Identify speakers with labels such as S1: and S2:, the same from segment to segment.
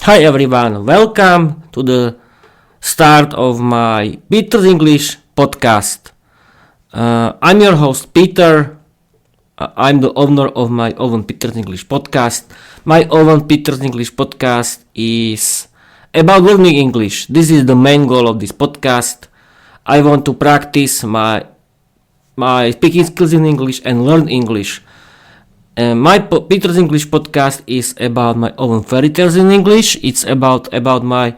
S1: Hi everyone, welcome to the start of my Peter's English podcast. I'm your host Peter. I'm the owner of my own Peter's English podcast. My own Peter's English podcast is about learning English. This is the main goal of this podcast. I want to practice my speaking skills in English and learn English. My Peter's English podcast is about my own fairy tales in English. It's about my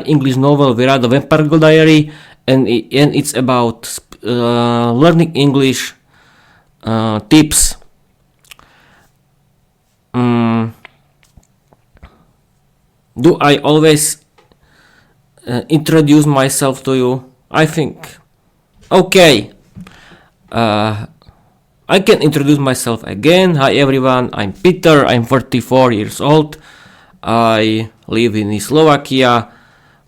S1: English novel Vera the Vampire Girl Diary, and it's about learning English tips. Do I always introduce myself to you? I think. Okay. I can introduce myself again. Hi everyone, I'm Peter, I'm 44 years old. I live in Slovakia.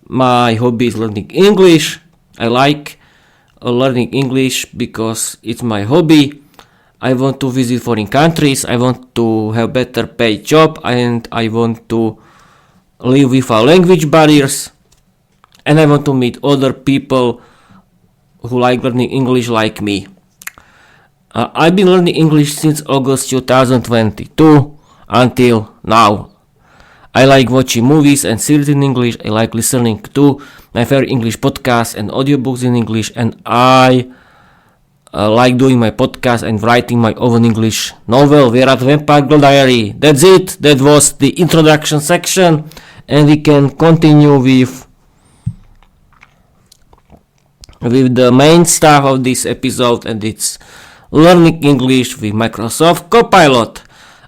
S1: My hobby is learning English. I like learning English because it's my hobby. I want to visit foreign countries. I want to have better paid job, and I want to live without language barriers. And I want to meet other people who like learning English like me. I've been learning English since August 2022 until now. I like watching movies and series in English. I like listening to my favorite English podcasts and audiobooks in English, and I like doing my podcast and writing my own English novel, Vera the Vampire Girl Diary. That's it. That was the introduction section, and we can continue with the main stuff of this episode, and it's learning English with Microsoft Copilot.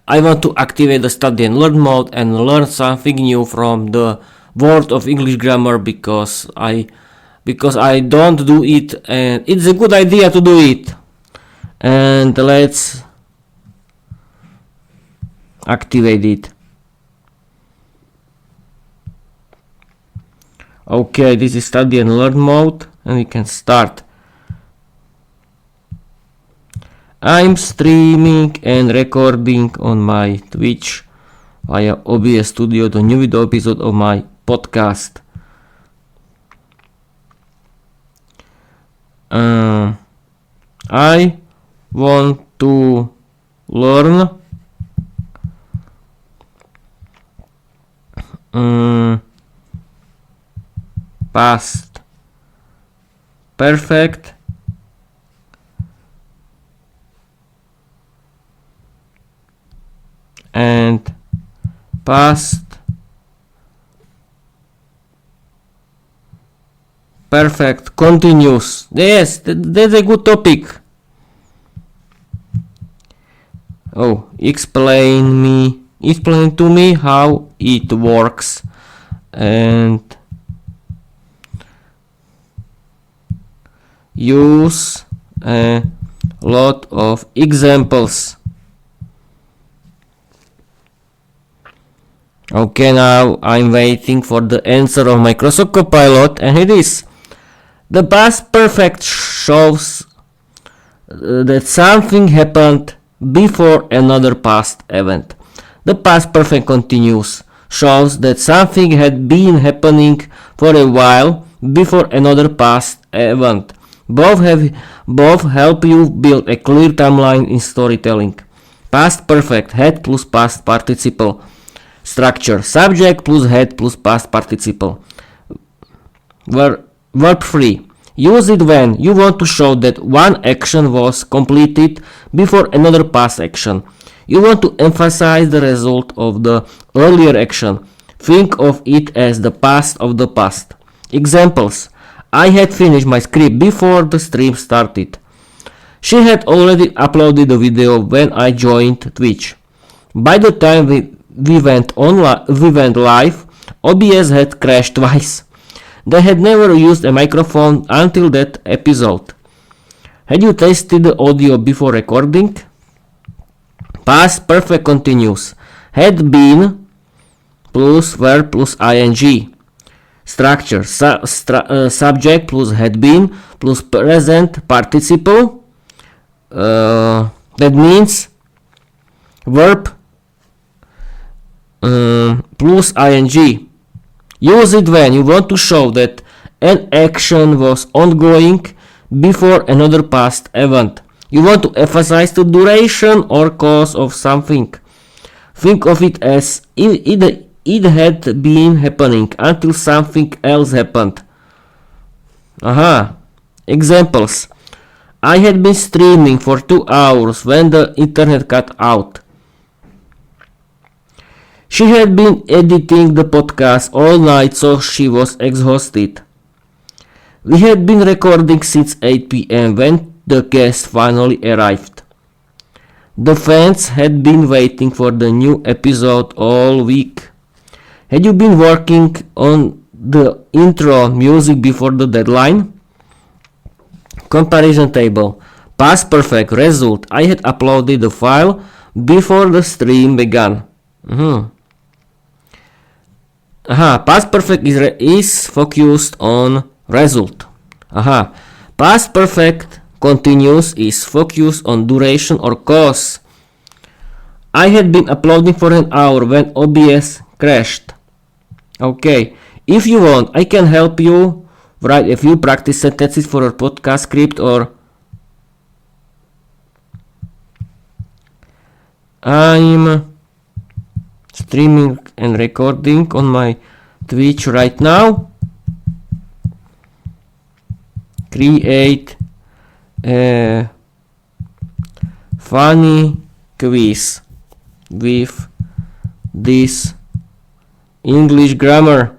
S1: I want to activate the study and learn mode and learn something new from the world of English grammar because I don't do it, and it's a good idea to do it. And let's activate it. Okay, this is study and learn mode, and we can start. I'm streaming and recording on my Twitch via OBS Studio the new video episode of my podcast. I want to learn past perfect and past perfect continuous. Yes, that's a good topic. Oh, explain to me how it works, and use a lot of examples. Okay, now I'm waiting for the answer of Microsoft Copilot, and it is. The past perfect shows that something happened before another past event. The past perfect continuous shows that something had been happening for a while before another past event. Both help you build a clear timeline in storytelling. Past perfect, had plus past participle. Structure, subject plus had plus past participle. Verb 3. Use it when you want to show that one action was completed before another past action. You want to emphasize the result of the earlier action. Think of it as the past of the past. Examples. I had finished my script before the stream started. She had already uploaded the video when I joined Twitch. By the time we went live, OBS had crashed twice. They had never used a microphone until that episode. Had you tested the audio before recording? Past perfect continuous. Had been plus verb plus ing. Structure, subject plus had been plus present participle. That means verb plus ing. Use it when you want to show that an action was ongoing before another past event. You want to emphasize the duration or cause of something. Think of it as it had been happening until something else happened. Examples. I had been streaming for 2 hours when the internet cut out. She had been editing the podcast all night, so she was exhausted. We had been recording since 8 p.m. when the guest finally arrived. The fans had been waiting for the new episode all week. Had you been working on the intro music before the deadline? Comparison table. Past perfect. Result. I had uploaded the file before the stream began. Past perfect is focused on result. Past perfect continuous is focused on duration or cause. I had been uploading for an hour when OBS crashed. Okay, if you want, I can help you write a few practice sentences for a podcast script, or I'm streaming and recording on my Twitch right now. Create a funny quiz with this English grammar.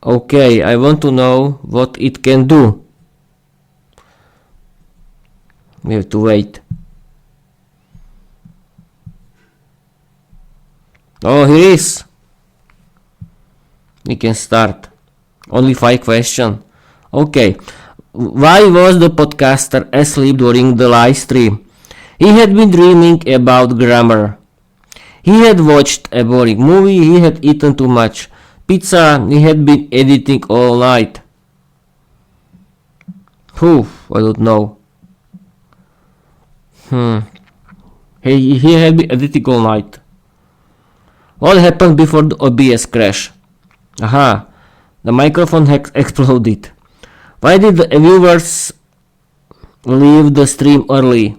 S1: Okay, I want to know what it can do. We have to wait. Oh, here is. We can start. Only 5 questions. Okay. Why was the podcaster asleep during the live stream? He had been dreaming about grammar. He had watched a boring movie. He had eaten too much pizza. He had been editing all night. I don't know. He had been editing all night. What happened before the OBS crash? The microphone had exploded. Why did the viewers leave the stream early?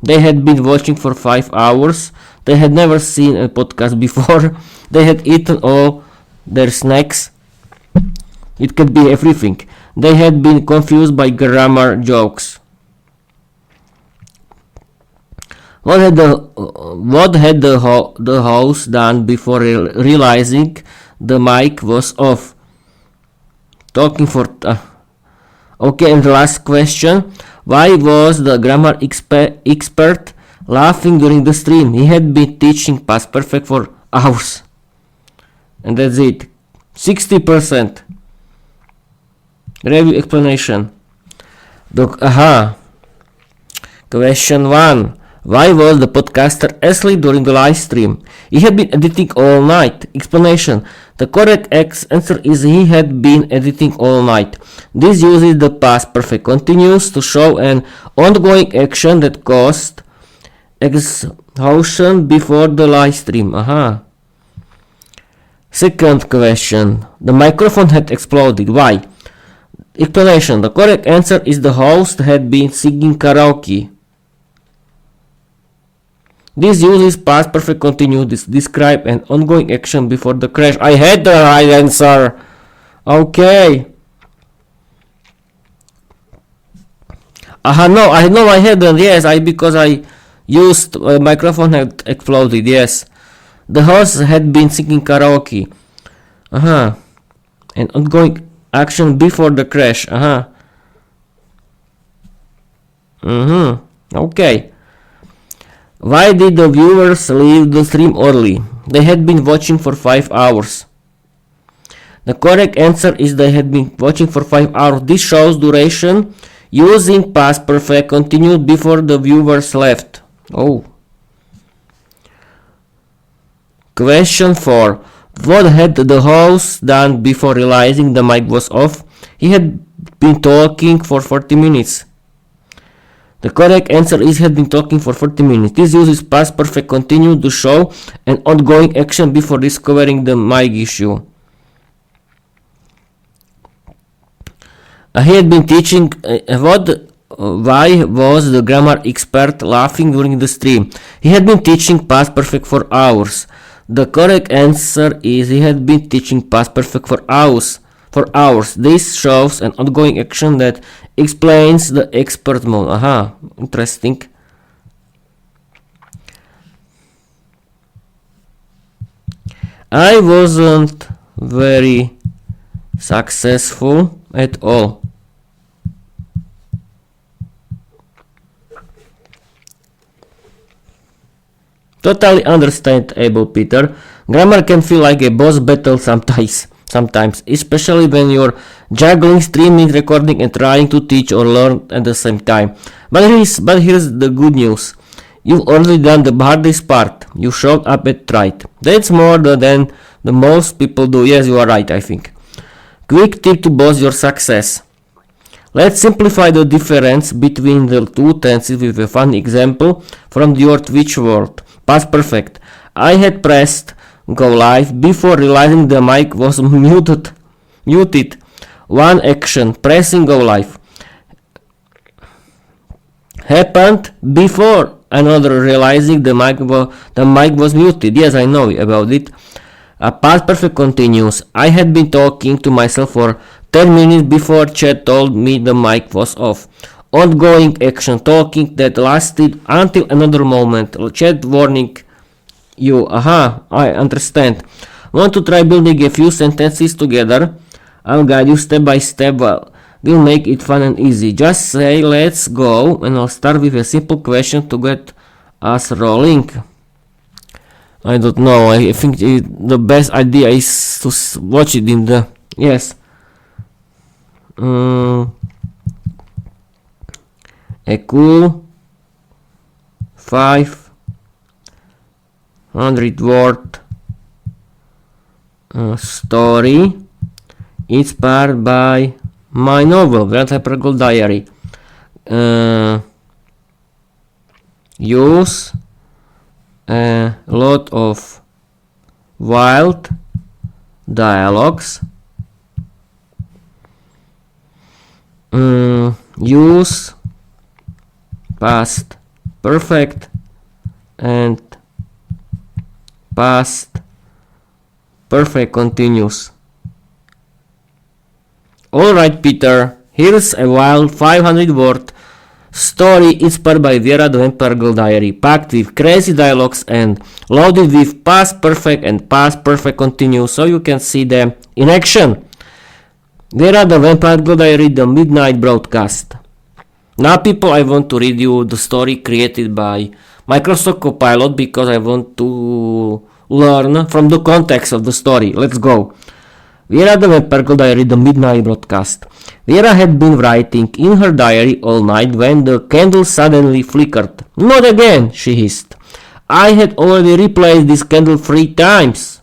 S1: They had been watching for 5 hours. They had never seen a podcast before. They had eaten all their snacks. It could be everything. They had been confused by grammar jokes. What had the host done before realizing the mic was off? Talking for... Okay, and the last question. Why was the grammar expert laughing during the stream? He had been teaching past perfect for hours. And that's it. 60%. Review explanation. Question 1. Why was the podcaster asleep during the live stream? He had been editing all night. Explanation. The correct answer is he had been editing all night. This uses the past perfect continuous to show an ongoing action that caused exhaustion before the live stream. Second question. The microphone had exploded. Why? Explanation. The correct answer is the host had been singing karaoke. This uses past perfect continuous to describe an ongoing action before the crash. I had the right answer. Okay. No, I hadn't. Yes, because I used microphone had exploded. Yes. The host had been singing karaoke. An ongoing action before the crash. Okay. Why did the viewers leave the stream early? They had been watching for 5 hours. The correct answer is they had been watching for 5 hours. This shows duration using past perfect continued before the viewers left. Question 4. What had the host done before realizing the mic was off? He had been talking for 40 minutes. The correct answer is had been talking for 40 minutes. This uses past perfect continuous to show an ongoing action before discovering the mic issue. He had been teaching why was the grammar expert laughing during the stream? He had been teaching past perfect for hours. The correct answer is he had been teaching past perfect for hours. This shows an ongoing action that explains the expert mode. Aha, interesting. I wasn't very successful at all. Totally understandable, Peter. Grammar can feel like a boss battle sometimes, especially when you're juggling, streaming, recording, and trying to teach or learn at the same time. But here's the good news. You've already done the hardest part. You showed up and tried. That's more than the most people do. Yes, you are right, I think. Quick tip to boost your success. Let's simplify the difference between the two tenses with a fun example from your Twitch world. Past perfect. I had pressed go live before realizing the mic was muted. One action, pressing go live, happened before another realizing the mic was muted. Yes, I know about it. Past perfect continues. I had been talking to myself for 10 minutes before chat told me the mic was off. Ongoing action, talking that lasted until another moment. Chat warning you. Aha, I understand. Want to try building a few sentences together? I'll guide you step by step. We'll make it fun and easy. Just say let's go and I'll start with a simple question to get us rolling. I don't know. I think the best idea is to watch it in the... Yes. A cool 500 word story inspired by my novel Grand Hypergold Diary. Use a lot of wild dialogues. Use past perfect and past perfect continuous. Alright, Peter, here's a wild 500 word story inspired by Vera the Vampire Girl Diary, packed with crazy dialogues and loaded with past perfect and past perfect continuous so you can see them in action. Vera the Vampire Girl Diary, the midnight broadcast. Now, people, I want to read you the story created by Microsoft Copilot because I want to learn from the context of the story. Let's go. Vera the Vampire Girl Diary, the midnight broadcast. Vera had been writing in her diary all night when the candle suddenly flickered. Not again, she hissed. I had already replaced this candle 3 times.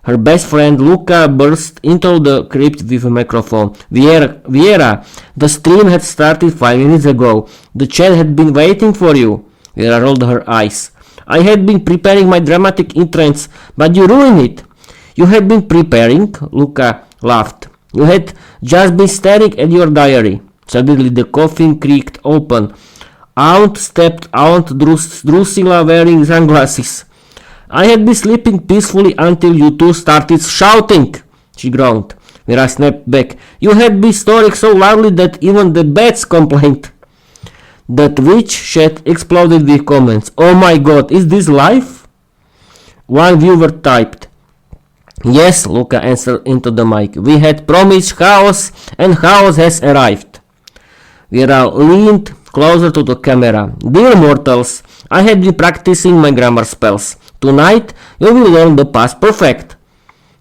S1: Her best friend Luca burst into the crypt with a microphone. Vera, the stream had started 5 minutes ago. The chat had been waiting for you. Vera rolled her eyes. I had been preparing my dramatic entrance, but you ruined it. You had been preparing? Luca laughed. You had just been staring at your diary. Suddenly the coffin creaked open. Out stepped Aunt Drusilla wearing sunglasses. I had been sleeping peacefully until you two started shouting, she groaned. Vera snapped back. You had been snoring so loudly that even the bats complained. The Twitch chat exploded with comments. Oh my god, is this live? One viewer typed. Yes, Luca answered into the mic. We had promised chaos and chaos has arrived. Vera leaned closer to the camera. Dear mortals, I had been practicing my grammar spells. Tonight, you will learn the past perfect.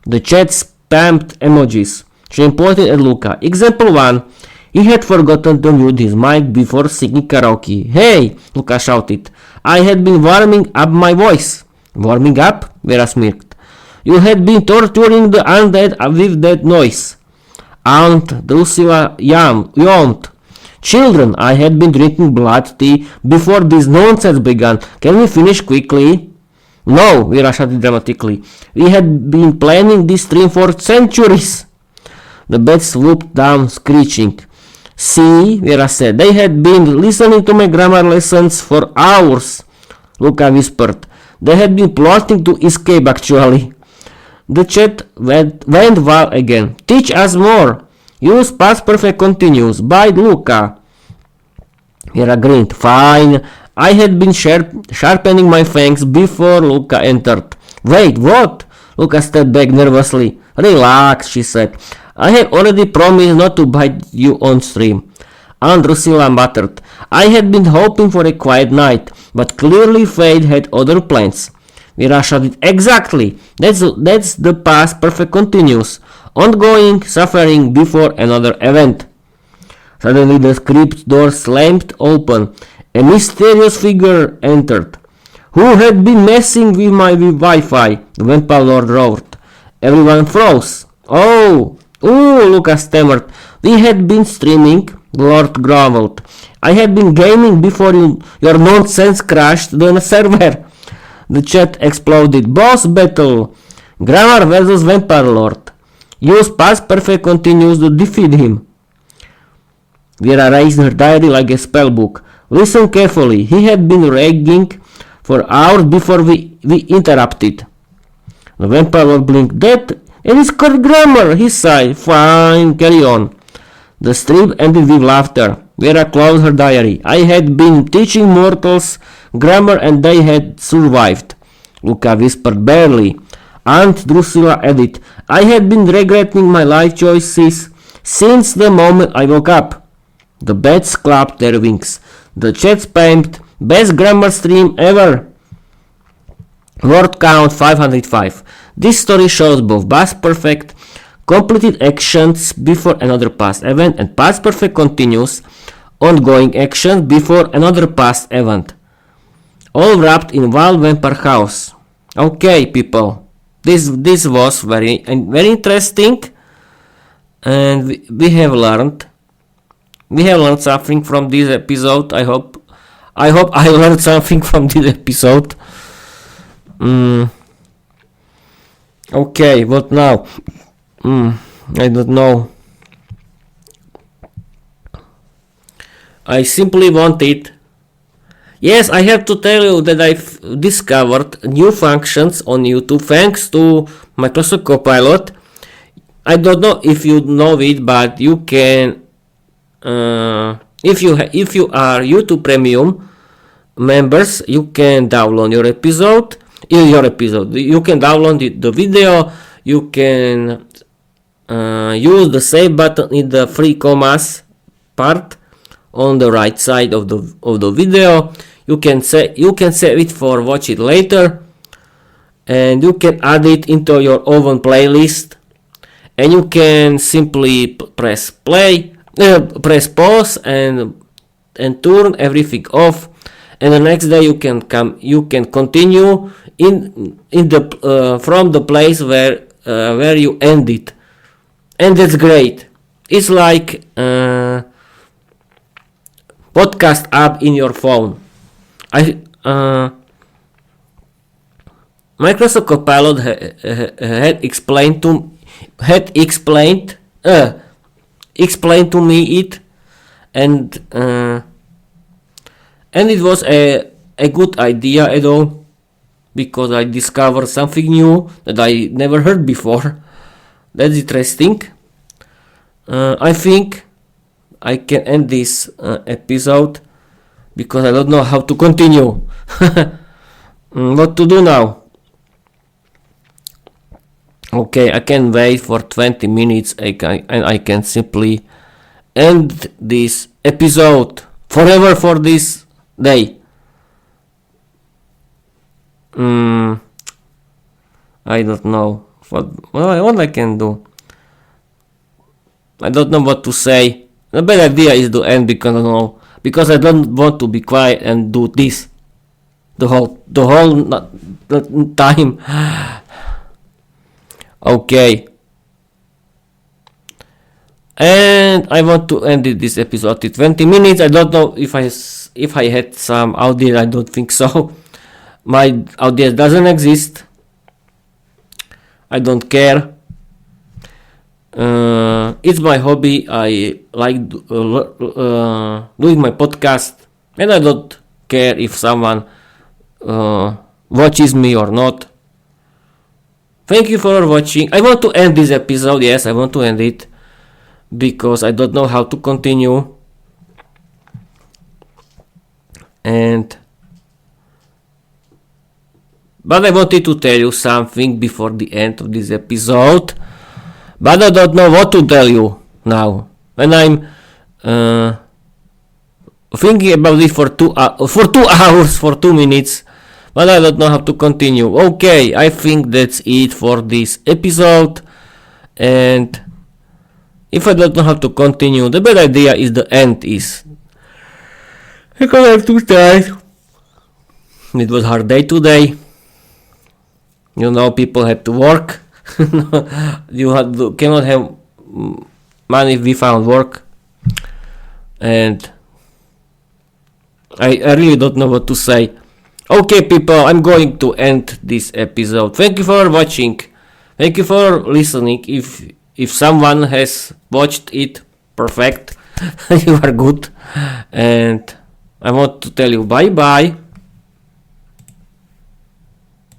S1: The chat spammed emojis. She pointed at Luca. Example 1. He had forgotten to mute his mic before singing karaoke. Hey, Luca shouted. I had been warming up my voice. Warming up? Vera smirked. You had been torturing the undead with that noise. Aunt Drusilla yawned. Children, I had been drinking blood tea before this nonsense began. Can we finish quickly? No, Vera shouted dramatically. We had been planning this stream for centuries. The bat swooped down, screeching. See, Vera said, they had been listening to my grammar lessons for hours. Luca whispered. They had been plotting to escape, actually. The chat went wild again. Teach us more. Use past perfect continuous. By Luca. Vera grinned. Fine. I had been sharpening my fangs before Luca entered. Wait, what? Luca stepped back nervously. Relax, she said. I have already promised not to bite you on stream. Aunt Drusilla muttered. I had been hoping for a quiet night, but clearly fate had other plans. Vera shouted. Exactly. That's the past perfect continuous. Ongoing suffering before another event. Suddenly the crypt door slammed open. A mysterious figure entered. Who had been messing with my Wi-Fi? The Vampire Lord roared. Everyone froze. Oh, Luca stammered. We had been streaming, the Lord growled. I had been gaming before your nonsense crashed the server. The chat exploded. Boss battle. Grammar versus Vampire Lord. Use past perfect continuous to defeat him. Vera raised her diary like a spellbook. Listen carefully. He had been raging for hours before we interrupted. The Vampire Lord blinked. That it is correct grammar, he sighed. Fine, carry on. The stream ended with laughter. Vera closed her diary. I had been teaching mortals grammar and they had survived. Luca whispered barely. Aunt Drusilla added. I had been regretting my life choices since the moment I woke up. The bats clapped their wings. The chat spammed. Best grammar stream ever. Word count 505. This story shows both past perfect completed actions before another past event and past perfect continuous ongoing actions before another past event. All wrapped in Wild Vampire House. Okay, people. This was very interesting, and we have learned something from this episode. I hope I learned something from this episode. Okay, what now? I don't know. I simply wanted. Yes, I have to tell you that I've discovered new functions on YouTube thanks to Microsoft Copilot. I don't know if you know it, but you can, if you are YouTube Premium members, you can download your episode. You can download the video. You can use the save button in the free commas part on the right side of the video. You can save it for watch it later, and you can add it into your own playlist, and you can simply press pause and turn everything off, and the next day you can continue in the from the place where you ended, and that's great. It's like podcast app in your phone. Microsoft Copilot had explained to me it, and it was a good idea at all, because I discovered something new that I never heard before. That's interesting. I think I can end this episode because I don't know how to continue. What to do now? Okay, I can wait for 20 minutes and I can simply end this episode forever for this day. I don't know what I can do. I don't know what to say. The bad idea is to end because I don't want to be quiet and do this the whole time. Okay. And And I want to end this episode at 20 minutes. I don't know if I had some audience. I don't think so. My audience doesn't exist. I don't care. It's my hobby. I like doing my podcast, and I don't care if someone watches me or not. Thank you for watching. I want to end this episode. Yes, I want to end it because I don't know how to continue. But I wanted to tell you something before the end of this episode. But I don't know what to tell you now. And I'm thinking about it for 2 hours, for 2 minutes. But I don't know how to continue. Okay, I think that's it for this episode. And if I don't know how to continue, the bad idea is the end is. Because I'm too tired. It was a hard day today. You know, people have to work. You cannot have money without work. And I really don't know what to say. Okay, people, I'm going to end this episode. Thank you for watching. Thank you for listening. If someone has watched it, perfect. You are good. And I want to tell you bye bye.